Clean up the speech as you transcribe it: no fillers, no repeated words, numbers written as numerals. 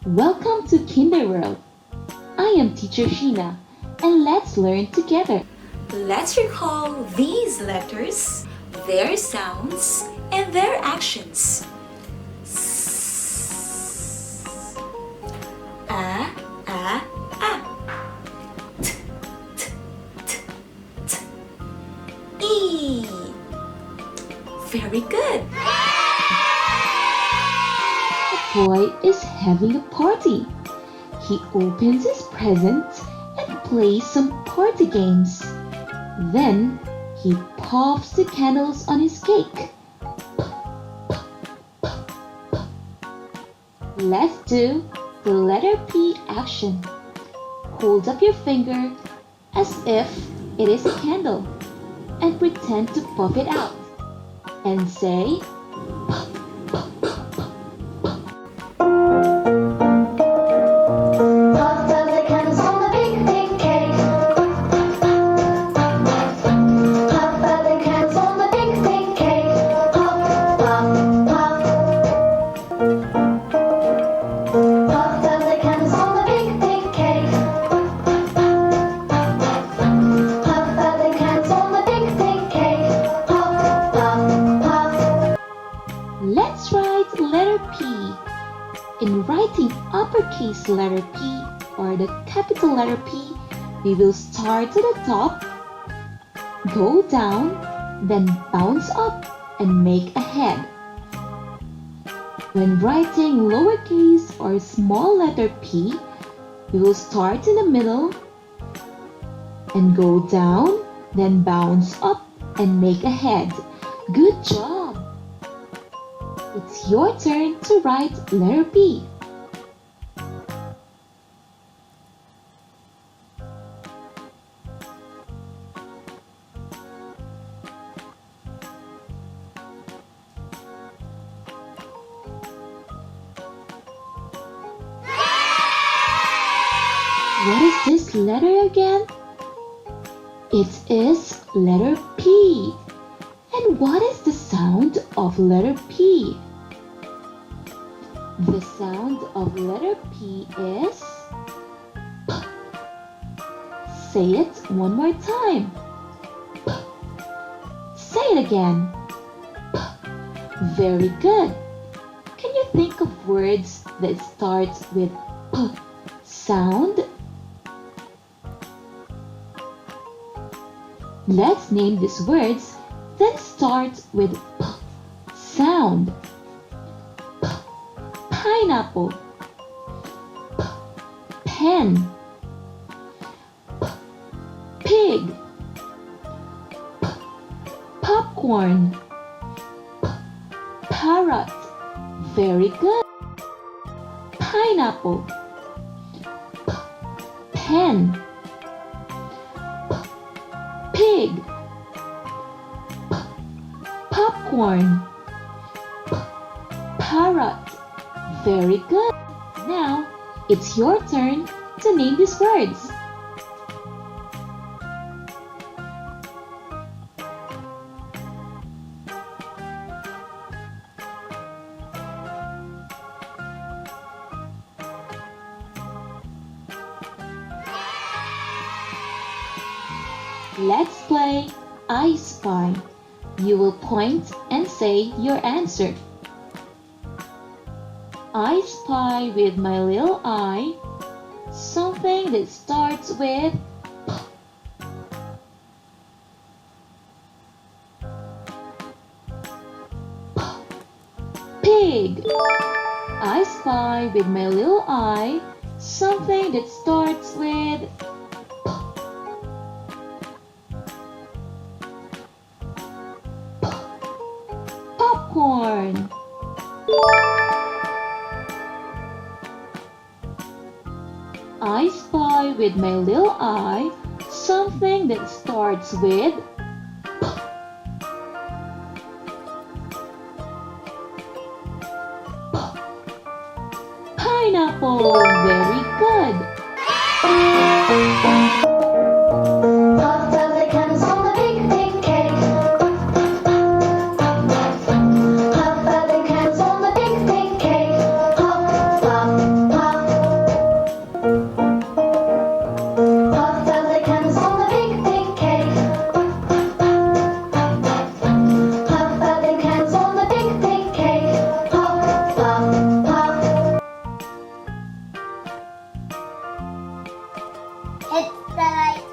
Welcome to Kinder World. I am Teacher Sheena, and let's learn together. Let's recall these letters, their sounds, and their actions. S, a, a. T, t, t, t. E. Very good. The boy is having a party. He opens his presents and plays some party games. Then he puffs the candles on his cake. Let's do the letter P action. Hold up your finger as if it is a candle and pretend to puff it out and say Let's write letter P. In writing uppercase letter P or the capital letter P, we will start to the top, go down, then bounce up and make a head. When writing lowercase or small letter p, we will start in the middle and go down, then bounce up and make a head. Good job! It's your turn to write letter P. What is this letter again? It is letter P. And what is the sound of letter P? The sound of letter P is P. Say it one more time. P. Say it again. P. Very good. Can you think of words that starts with P sound? Let's name these words that start with P sound. P. Pineapple. P. Pen. P. Pig. P. Popcorn. P. Parrot. Very good. Pineapple. P. Pen. P. Pig. P. Popcorn. P. Parrot. Very good. Now, it's your turn to name these words. Let's play I Spy. You will point and say your answer. I spy with my little eye something that starts with P. Pig. I spy with my little eye something that starts with P. Popcorn. I spy with my little eye something that starts with P. P. Pineapple. Very good. Puff, Hit the like